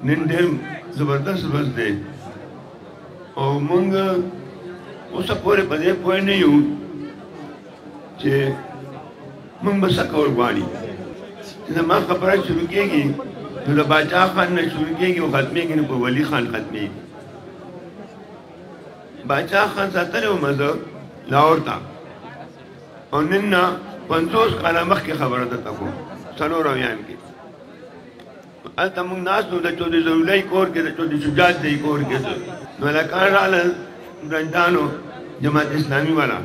نن ډېر زبردست ورځ دی او موږ اوسه پورې په دې پوه نه یو چې موږ به څه کول غواړي چې زما خبره شروع کېږي نو د باچا خان نه شروع کېږي او ختمېږي نو په ولي خان ختمېږي باچا خان ساتلی وم زه لاهور ته او نن نه 50 کاله مخکې خبره درته کوم څلور اویان کې هلته موږ ناست وو د چودې ضرولۍ کور کې د چودې شجاعت دی کور کې نو هلکان راغلل رنجانو جماعت اسلامي والا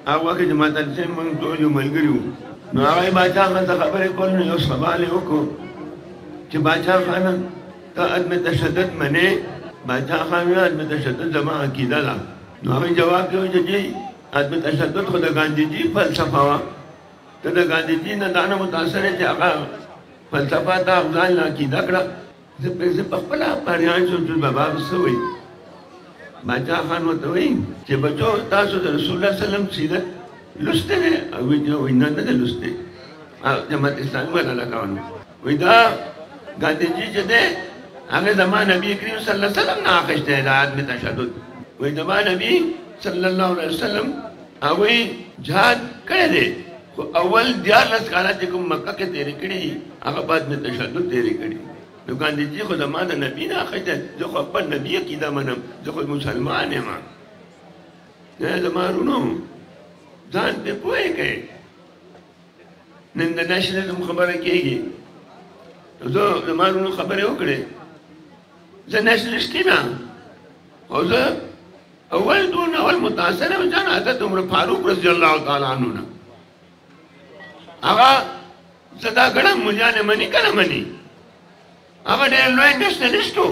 هغه وخت کې جماعت اسلامي موږ ټول یو ملګري وو نو هغه باچا خان ته خبرې کول نو یو سوال یې وکړو چې باچا خانه ته عدم تشدد منې باچا خان ویل عدم تشدد زما عقیده ده نو هغه جواب کې وایي چې عدم تشدد خو د ګاندهجي فلسفه وه ته د ګاندهجي نه دا نه متاثر یې چې هغه فلسفه تا ځان له عقیده کړه زه په خپله پریان شوم چې بابا څه وایي باچا خان ورته وایي چې بچو تاسو د رسول الله وسلم سیرت لوستی دی وایي نه نه دی لوستی جماعت اسلامي والا لګاونو وایي دا ګاندهجي چې دی هغه زما نبی کریم صلی الله علیه وسلم نه اخیستی دی عدم تشدد وایي زما نبی صلی الله علیه وسلم هغوی جهاد کړی دی خو اول 14 کاله چې کوم مکه کې تېرې کړي هغه په عدم تشدد تېرې کړي نو ګاندهجي خو زما د نبي نه اخیستی زه خو خپل نبي عقیده منم زه خو مسلمان یم زما ورونو ځان پې پوهېږئ نن د نیشنلزم خبره کېږي زه زما ورونو خبرې وکړې زه نیشنلسټ یم او زه اول متاثر یم ځان حضرت عمر فاروق رضی الله تعالی عنه نه هغه زه دا ګڼم ملیان یې مني که نه مني هغه ډېر لوی نیشنلسټ و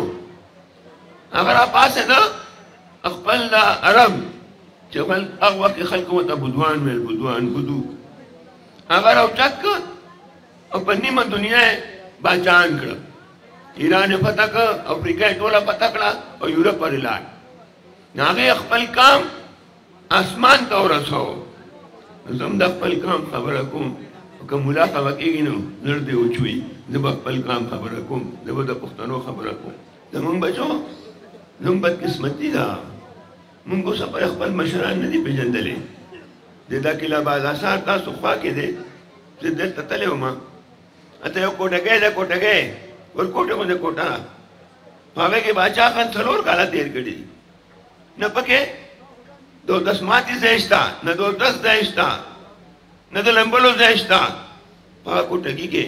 هغه راپاڅېده خپل د عرب چې هغه وخت کې خلکو ورته بدوان ویل بدو هغه راوچت کړ او په نیمه دنیا یې باچان کړه ایران یې فتح کړه افریقا یې ټوله فتح کړه او یورپ پورې لاړ نو هغې خپل کام اسمان ته ورسوه زه هم د خپل کام خبره کوم که ملا خبه کېږي نو زړه دې وچوي زه به خپل کام خبره کوم زه به د پښتنو خبره کوم زمونږ بچو زموږ بدقسمتي ده مونږ اوس پر خپل مشران نه دي پېژندلې د دا کله بازار تاسو خوا کې دی زه دلته تللی وم هلته یو کوټګی دی کوټګی ورکوټه غوندې کوټه په هغې کې باچا خان 4 کاله تېر کړي نه پکې دودس ماتې ځای شته نه دودس ځای شته نه د لمبلو ځای شته په هغه کوټګي کې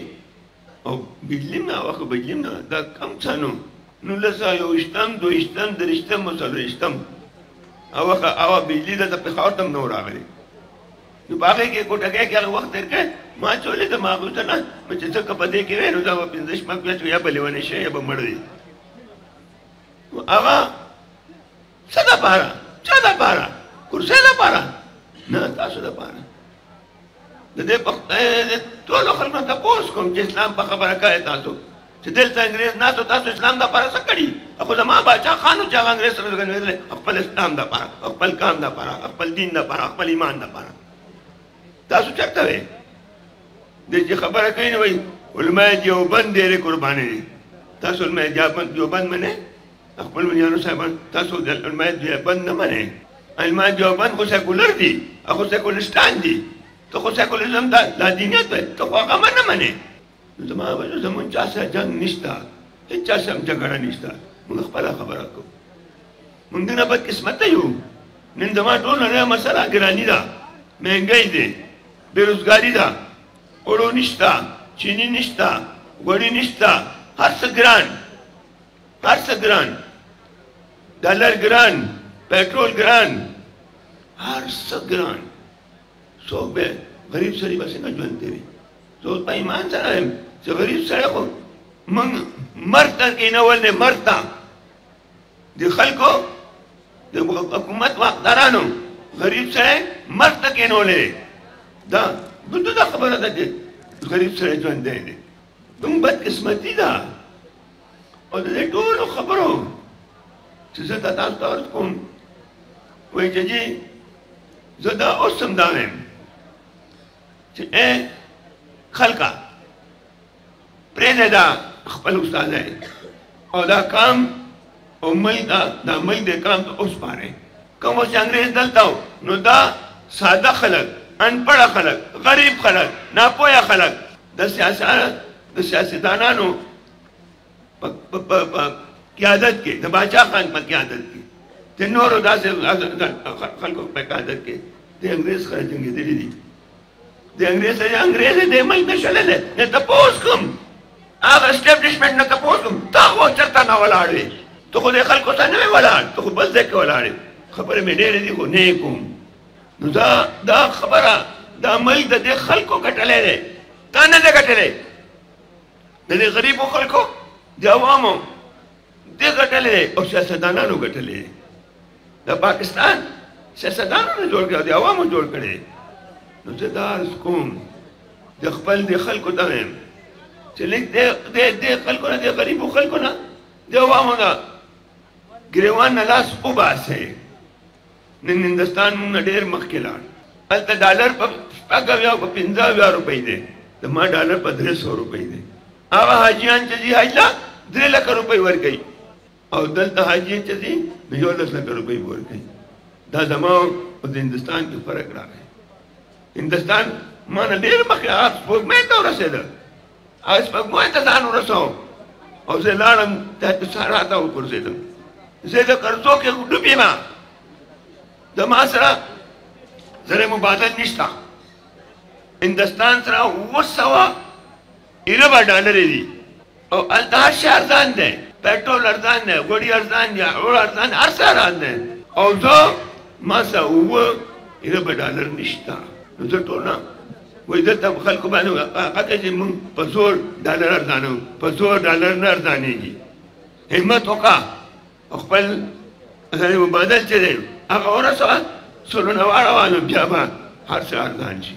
او بجلي نه هغه خو بجلي نه دا کم څه نو 1921 22 23 او 24 هغه بجلي دلته پېښور ته هم نه راغلی نو په هغې کې کوټګۍ کې هغه وخت تېر کړی ما چولې ته ما غوښته نه چې څه که په دې کې وی نو دا به 15 شپږ میاشتې یا به لیونی شي یا به مړ دی هغه څه دپاره چا دپاره کرسۍ دپاره نه تاسو دپاره د دې ټولو خلکو نه تپوس کوم چې اسلام په خبره کوئ تاسو چې دلته انګرېز ناستو تاسو اسلام دپاره څه کړي خو زما باچا خان و چې هغه انګرېز سره ګنوېدلی خپل اسلام دپاره خپل کام دپاره خپل دین دپاره خپل ایمان دپاره تاسو چېرته وې دې چې خبره کوي نو وایي علماء دیوبند ډېرې قربانې دي تاسو علماء دیوبند منئ خپل ملیانو صاحبان تاسو علماء دیوبند نه منئ علماء دیوبند خو سیکولر دي هغه سیکولرستان دي ته خو سیکولرزم دا دینیت دی ته خو هغه نه منې زما بچو زمونږ چا سره جنګ نشته هېڅ چا سره هم جګړه نشته موږ خپله خبره کوو موږ نه بدقسمته یو نن زما ټول نړۍ مسله ګراني ده مهنګۍ دی بېروزګاري ده اوړو نشته چیني نشته غوړي نشته هر څه ګران ډالر ګران پټرول ګران هر څه ګران څوک به غریب سړي به څنګه ژوند کوي زه اوس په ایمان سره یم چې غریب سړی خو موږ مرګ ته کېنول دی مرګ ته د خلکو د حکومت واکدارانو غریب سړی مرګ ته کېنولی دی دا دا خبره ده چې غریب سړی ژوندی دی دومره بدقسمتي ده او د دې ټولو خبرو چې زه دا تاسو ته عرض کوم وایي چې جي زه دا اوس هم دا وایم چې ای خلکه پرېږده دا خپل استادی او دا کام او ملک دا ملک د کام ته اوس پاره کوم چې انګريز دلته نو دا ساده خلک انپړه خلک غریب خلک ناپوهه خلک د سیاستدانانو په قیادت کې د باچا خان په قیادت کې د نورو داسې خلکو په قیادت کې د انګريز خلک جنګېدلي دي د انګريز د ملک نشلل نه تپوس کوم هغه اسټابلیشمنټ نه تپوس کوم تا خو چرته نه ولاړ وې ته خو د خلکو ته نه ولاړ ته خو بل ځای کې ولاړ خبرې مې ډېرې دي خو نه کوم نو دا خبره دا ملک د دې خلکو ګټلی دی تا نه دی ګټلی د دې غریبو خلکو د عوامو دې ګټلی دی او سیاستدانانو ګټلی دی د پاکستان سیاستدانو نه جوړ کړی د عوامو جوړ کړی نو زه دا عرض کوم د خپل د خلکو ته وایم چې لږ د خلکو نه د غریبو خلکو نه د عوامو نه ګریوان نه لاس وباسئ نن هندوستان مونږ نه ډېر مخکې لاړ هلته ډالر په شپږ اویا په پنځه اویا روپۍ دی د ما ډالر په 300 روپۍ دی هغه حاجیان چې ځي حج له 3 لکه روپۍ ورکوي او دلته حاجي چې ځي نو 11 لکه روپۍ ورکوي دا زما او د هندوستان کې فرق راغی هندوستان ما نه ډېر مخکې هغه سپوږمۍ ته ورسېده هغه سپوږمۍ ته ځان ورسوم او زه لاړم تحت صحرا ته وګرځېدم زه د قرضو کې ډوب یم د ما سره زر مبادل نشته هندوستان سره 200 ډالر دي او هلته هر شی ارزان دی پټرول ارزان دی غوړي ارزان دي اور ارزان هر څه ارزان دی او زه ما سره 2 ډالر نشته نو زه ټول نه وایي دلته خلکو باندې هغه چې مونږ په زور ډالر ارزانو په زور ډالر نه ارزانېږي همت وکړه خپل زر مبادل چې دی هغه ورسوه سلونه واړوه نو بیا به هر څه ارزان شي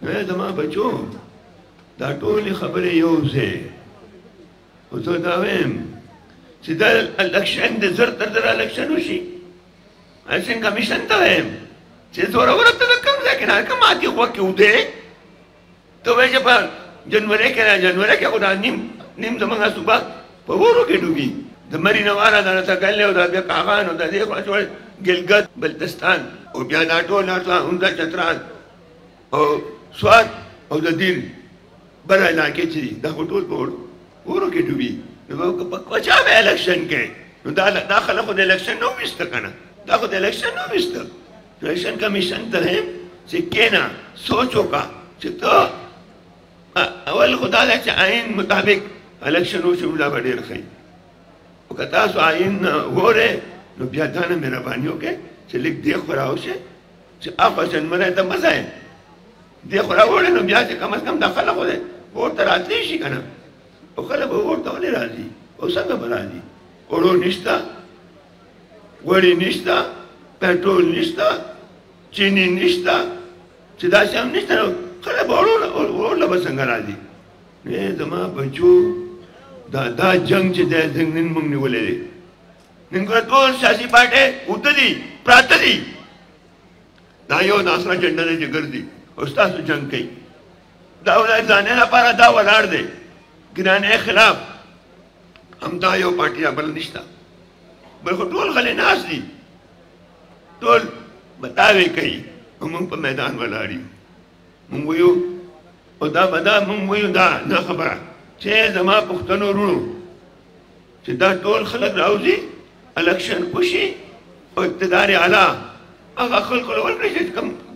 نو زما بچو دا ټولې خبرې یو ځای خو زه دا وایم چې دا الکشن د زر تر زره الکشن وشي الکشن کمیشن ته وایم چې زوروره ته د کوم ځای کې نه کوم عادي غوږ کې ودې ته وایې چې په جنوري کې خو دا نیم زموږ صوبه په اورو کې ډوبي د مري نواره دا ته ګلې او دا بیا کاغان او د دې خوا ګلګت بلتستان او بیا دا ټول همدا چترال او سوات او د دیر بل علاقې چې دي دا خو ټول په اورو کې ډوبي نو په چا به الیکشن کوي نو دا خلک خو د الیکشن نه ویسته که نه دا خو د الیکشن نه ویسته الیکشن کمیشن ته وایم چې کېنه سوچ وکړه چې ته اول خو دا ده چې آئین مطابق الیکشن وشي نو دا به ډېر ښه او که تاسو آئین ګورئ نو بیا دا نه مهرباني وکړئ چې لږ دې خوا راوشئ چې هغه جنمری ته مزه یې دې خوا راوړئ نو بیا چې کم از کم دا خلک خو دی اور ته راتلی شي که نه او خلک به اور ته ولې راځي او څنګه به راځي اوړو نشته غوړي نشته پټرول نشته چینی نشته چې داسې هم نشته نو خلک به اور له به څنګه راځي نه زما بچو دا جنگ چې دی زنګ نن موږ نیولی دی نن ګوره ټول سیاسي پارټۍ اوته دي پراته دي دا یو ناسره جنډه دی چې ګرځي او ستاسو جنګ کوي دا ځانې لپاره دا ولاړ دی ګرانۍ خلاف همدا یو پارټي بل نشته بل خو ټول غلې ناست دي ټول بتاوې کوي او موږ په میدان ولاړ یو موږ وایو او دا موږ وایو دا نه خبره چې زما پښتنو وروڼو چې دا ټول خلک راوځي الیکشن وشي او اقتدار اعلی هغه خلکو له ورکړي چې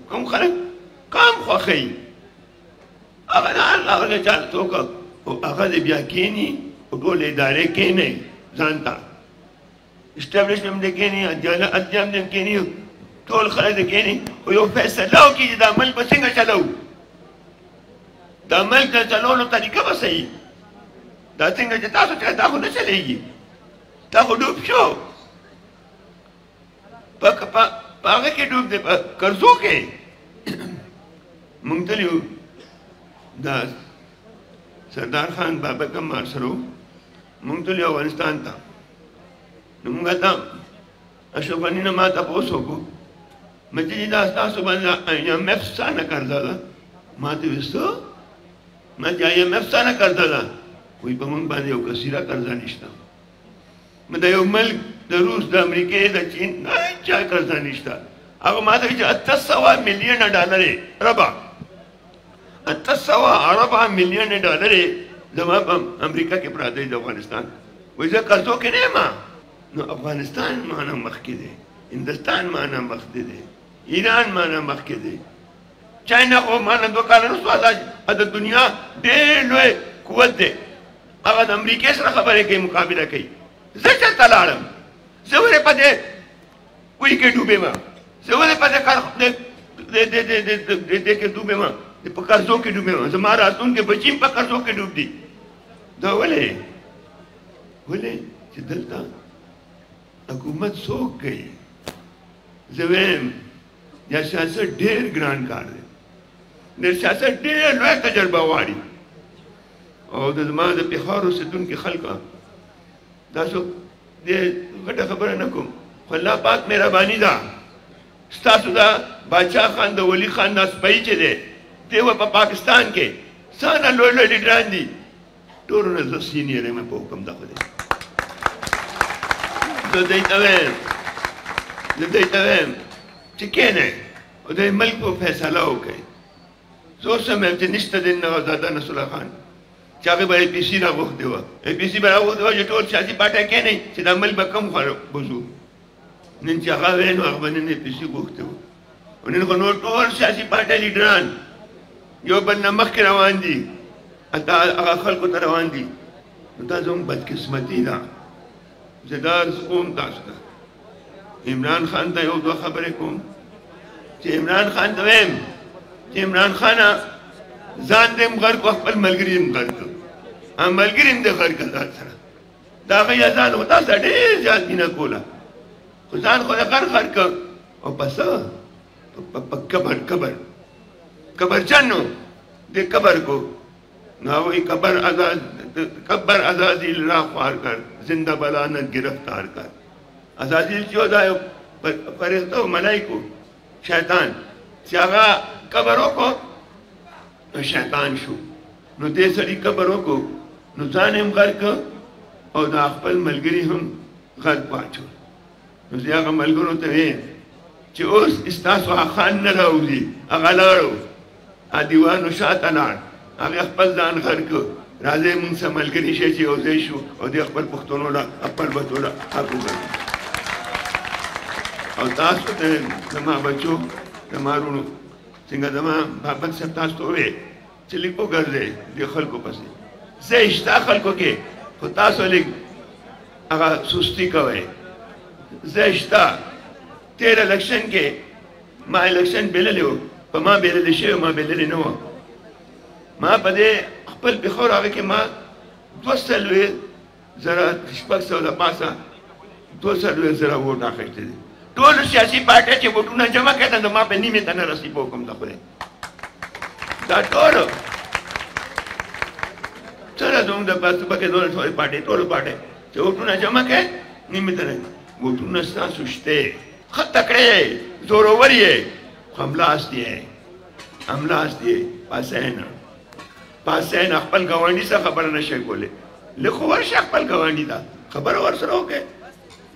کوم خلک کام خوښوي هغه نه چا څوک او هغه دې بیا کښېني او ټول ادارې کښېنئ ځان ته اسټابلیشمنټ دې کښېني ادیان دې کښېني ټول خلک دې کښېني او یو فیصله وکړي چې دا ملک به څنګه چلوو دا ملک د چلولو طریقه به صحیح دا څنګه چې تاسو چې دا خو نه چلېږي دا خو ډوب شو په هغه کې ډوب دی په قرضو کې موږ تللي وو دا سردار خان بابا کمار سره موږ تللي افغانستان ته نو موږ هلته اشرف غني نه ما تپوس وکړو مې چې دا ستاسو باندې IMF څه نه قرضه ده ما ته ویل څه ما چې IMF څه نه قرضه ده وایي په موږ باندې یو کثیره قرضه نشته د یو ملک د روس د امریکې د چین چا قرضه نشته هغه ما ته چې 800 ملیون ډالر ربع 800 ملیون ډالر زما په امریکا کې پراته دي د افغانستان وایي زه قرضو کې نه یم نو افغانستان معنا مخکې دی هندوستان معنا مخکې دی ایران معنا مخکې دی چاینا خو معنا 2 کاله وروسته د دنیا ډېر لوی قوت دی هغه د امریکې سره خبرې کوي مقابله کوي زه چېرته لاړم زه ولې په دې کوی کې ډوبېم زه ولې په دې کار دې کې ډوبېم په قرضو کې ډوبېم زما راتلونکي بچي په قرضو کې ډوب دي دا ولې چې دلته حکومت څوک کوي زه وایم یا سیاست ډېر ګران کار دی د سیاست ډېر لوی تجربه غواړي او د زما د پېښور اوسېدونکي خلکو تاسو دې غټه خبره نه کوم خو الله پاک مهرباني ده ستاسو دا باچا خان د ولی خان دا سپی چې دی دی په پاکستان کې څانه لوی لوی لیډران دي ټولو نه زه سینیر یم په حکم د خدای زه دوی ته وایم چې کښېنئ او د ملک په فیصله وکړئ زه اوس هم یم چې نشته دی نوزاده نصرالله خان چې هغې به APC راغوښتې وه APC به راغوښتې وه چې ټول سیاسي پارټۍ کښېنئ چې دا ملک به کوم خوا بوځو نن چې هغه ویل نو هغه به نن APC غوښتې وه او نن خو نور ټول سیاسي پارټۍ لیډران یو بل نه مخکې روان دي هغه خلکو ته روان دي نو دا زموږ بدقسمتي ده زه دا عرض کوم تاسو ته عمران خان ته یو دوه خبرې کوم چې عمران خان ته وایم چې عمران خانه ځان دې هم غرق کړو خپل ملګري هم غرق کړو ملګري هم دې غرق کړه ځان سره د هغه یا ځان خو تا سره ډېر زیات مینه کوله خو ځان خو دې غرق کړ او په څه په کبرجن نو دې قبر کو نو وایي قبر عزازیل را خوار کر زنده بلانت گرفتار کر عزازیل چې دا یو فرښتو ملایکو شیطان چې هغه قبر وکړو نو شیطان شو نو دې سړي قبر وکړو نو ځان هم غرق او دا خپل ملګري هم غرق واچو نو زه هغه ملګرو ته وایم چې اوس ستاسو خان نه راوځي هغه لاړو دیوانو شاته لاړ هغه خپل ځان غرق کړ راځئ موږ سره ملګري شئ چې یو ځای شو او دې خپل پښتنو له خپل بچو له حق وګټو او تاسو ته زما بچو زما وروڼو څنګه زما بابک صاحب تاسو ته وویل چې لږ وګرځئ دې خلکو پسې زه شته خلکو کې خو تاسو لږ هغه سستي کوئ زه شته تېر الیکشن کې ما الیکشن بللی و په ما بللی شوی ما بللی نه وه ما په دې خپل پېښور هغه کې ما 240,000 د پاسه 240,000 ووټ اخیستي دي ټولو سیاسي پارټۍ چې ووټونه جمع کړل نو ما په نیمې ته نه رسي په حکم د خدای دا ټولو څنګه زموږ د پاسه ټولو پارټۍ چې ووټونه جمع کړي نیمې ته نه ووټونه ستاسو شته ښه تکړه یې زورور یې خو هملاست یې پاسین خپل ګاونډي سره خبره نشي کولی لږ خو ورشه خپل ګاونډي ته خبره ورسره وکړې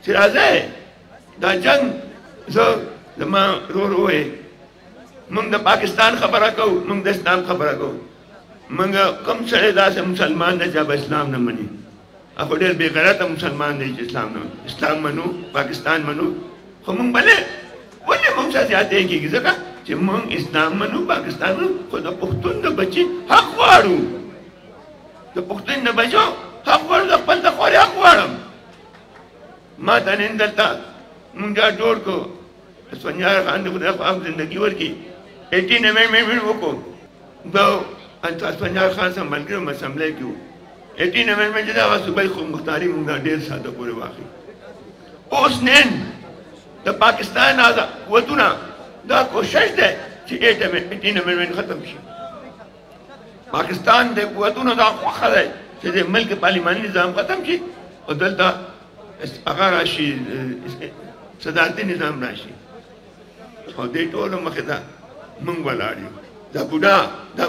چې راځئ دا جنګ زه زما ورور ووایي موږ د پاکستان خبره کوو موږ د اسلام خبره کوو موږ کوم سړی داسې مسلمان دی چې به اسلام نه مني هغه ډېر بې غیرته مسلمان دی چې اسلام نه مني اسلام منو پاکستان منو خو موږ ولې موږ سره زیاتې کېږي ځکه چې موږ اسلام منو پاکستان منو خو د پښتون د بچي حق غواړو د پښتون د بچو حق غواړو د خپل د خورې حق غواړم ما ته نن دلته موږ جوړ کړو اسفندیار خان د خدای خواږ زندګي ورکړي 18 امندمنټ وکړو دا اسفندیار خان سره ملګري وم اسمبلی کې وو 18 امندمنټ چې دا هغه صوبایي خو مختاري موږ ډېر ساده پورې واخلي اوس نن د پاکستان قوتونه دا کوشش ده چې 18 امندمنټ ختم شي پاکستان د قوتونو دا خوښه ده چې د ملک پارلماني نظام ختم شي او دلته هغه راشي صدارتي نظام راشي او دې ټولو مخې ته موږ ولاړ یو دا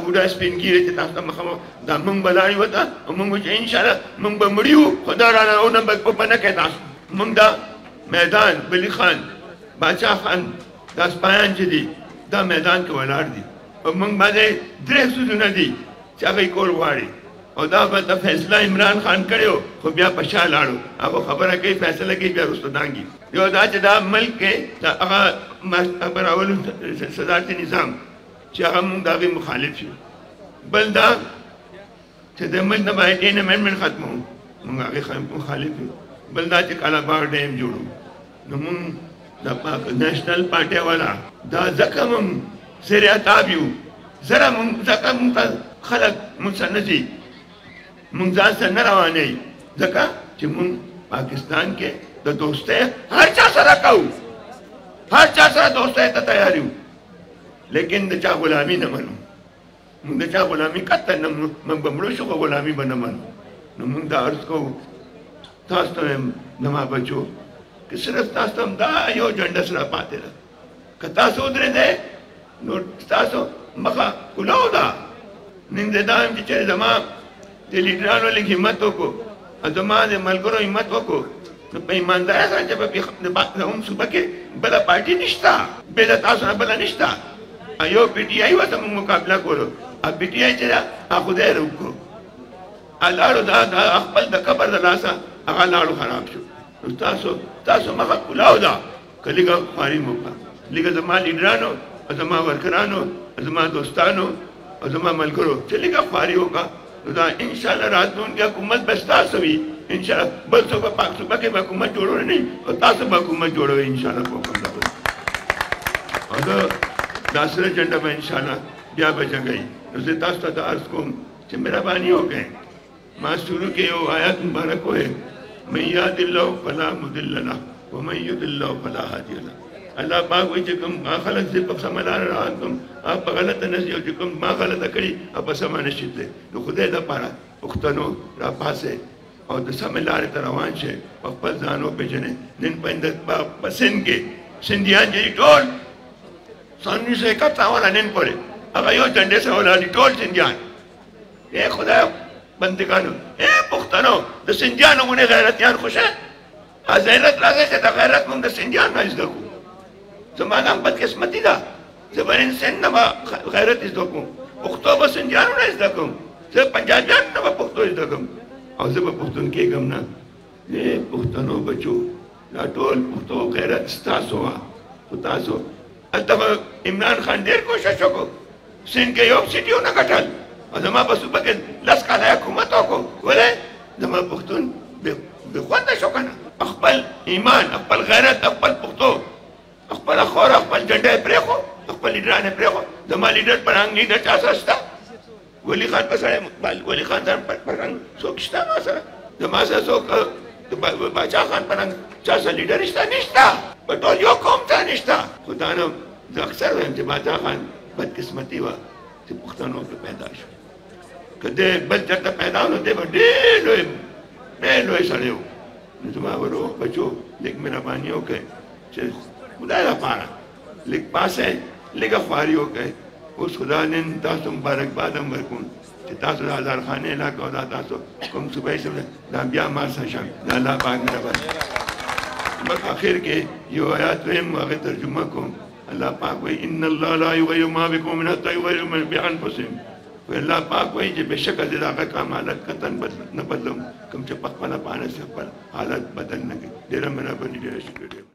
بوډا سپینګیری چې تاسو ته مخامخ دا موږ به لاړې وته او موږ چې انشاءالله موږ به مړي وو خو دا رانه ونه به نه کوې تاسو موږ دا میدان بلي خان باچا خان دا سپایان چې دي دا میدان کې ولاړ دي او موږ باندې درې سوزونه دي چې هغه یې کول غواړي او دا به د فیصله عمران خان کړی خو بیا په شا لاړو هغه خبره کوي فیصله کوي بیا وروسته دانګي یو دا چې دا ملک کې د هغه براولو صدارتي نظام چې هغه موږ د هغې مخالف یو بل دا چې د ملک د باید این امندمنټ ختمو موږ هغې مخالف یو بل دا چې کالاپاک ډیم جوړو نو موږ د نیشنل پارټۍ والا دا ځکه موږ زیر عتاب یو ځکه موږ ته خلک موږ سره نه ځي موږ ځان سره نه روانوي ځکه چې موږ پاکستان کې د دوستۍ هر چا سره کوو هر چا سره دوستۍ ته تیار یو لیکن د چا غلامي نه منو موږ د چا غلامي قطعا نه منو موږ به مړه شو خو غلامي به نه منو نو موږ دا عرض کوو تاسو ته زما بچو که صرف تاسو ته دا یو جنډه سره پاتې ده که تاسو ودرېدی نو ستاسو مخه کلاو ده نن زه دا یم چې زما د لیډرانو لږ همت وکړو او زما د ملګرو همت وکړو نو په ایماندارۍ سره چې په هم صوبه کې بله پارټي نشته بې له تاسو نه بله نشته یو پي ټي آی ورته موږ مقابله کولو او پي ټي آی چې ده هغه خدای وکړو لاړو دا خپل د قبر د لاسه هغه لاړو خراب شو نو تاسو مخه کلاو ده که لږه خواري مو وکړه لږه زما لیډرانو او زما ورکرانو او زما دوستانو او زما ملګرو چې لږه خواري وکړه نو دا انشاءالله راتلونکي حکومت به ستاسو وي انشاءالله بل څوک به پاک صوبه کې به حکومت جوړوي نه او تاسو به حکومت جوړوئ انشاءالله په حکم ده او دا سره جنډه به انشاءالله بیا به جګوي نو زه تاسو ته دا عرض کوم چې مهرباني وکړئ ما شروع کې یو آیات مبارک وایي من یهد الله فلا مضل له ومن یضلل الله فلا هادي له الله پاک وایي چې کوم خلک چې په سمه لاره روان کوم هغه په غلطه نه ځي او چې کوم ما غلطه کړي هغه په سمه نشي تللی نو خدای دپاره پښتنو راپاڅئ او د سمې لارې ته روان شئ په خپل ځان وپېژنئ نن په سند کې سندیان چې دي ټول 1971 والا نن پورې هغه یو جنډې سره ولاړ دي ټول سندیان ای خدای بندګانو ای پښتنو د سندیانو غوندې غیرتیان خوښه غیرت راځي چې د غیرت موږ د سندیان نه زده کوو زما دا بدقسمتي ده زه به نن سند نه به غیرت زده کوم پښتو به سندیانو نه زده کوم زه پنجابیانو نه به پښتو زده کوم او زه به پښتون کېږم نه ای پښتنو بچو دا ټول پښتو غیرت ستاسو وه خو تاسو هلته به عمران خان ډېر کوشش وکړو سند کې یو سیټ یې ونه ګټل او زما په صوبه کې 10 کاله حکومت وکړو ولې زما پښتون بې خونده شو که نه خپل ایمان خپل غیرت خپل پښتو خپل خور خپل جنډه یې پرېښو خپل لیډران یې پرېښو زما لیډر فرهنګ لیډر چا سره شته ولي خان په سره ولي خان سره فرهنګ څوک شته ما سره زما سره څوک باچا خان فرهنګ چا سره لیډر شته نشته په ټول یو قوم ته نشته خو دا نه زه اکثر وایم چې باچا خان بدقسمتي وه چې پښتنو کې پیدا شو که دی بل چېرته پیدا نو دی به ډېر لوی سړی و نو زما ورو بچو لږ مهرباني وکړئ چې خدای لپاره لږ پاسئ لږه خواري وکړئ اوس خدا نن تاسو مبارکباد هم ورکوم چې تاسو د هزارخانې علاقه او دا تاسو کوم صوبایي صاحب دا بیا ما سره شم د الله پاک مهرباني بس آخر کې یو آیات ویم هغه ترجمه کوم الله پاک وایي ان الله لا یغیر ما بکم حتی یغیروا ما بانفسهم الله پاک وایي چې بېشکه زه د هغه کام حالت قطعا نه بدلوم کوم چې په خپله پانه خپل حالت بدل نه کړي ډېره مهرباني ډېره شکر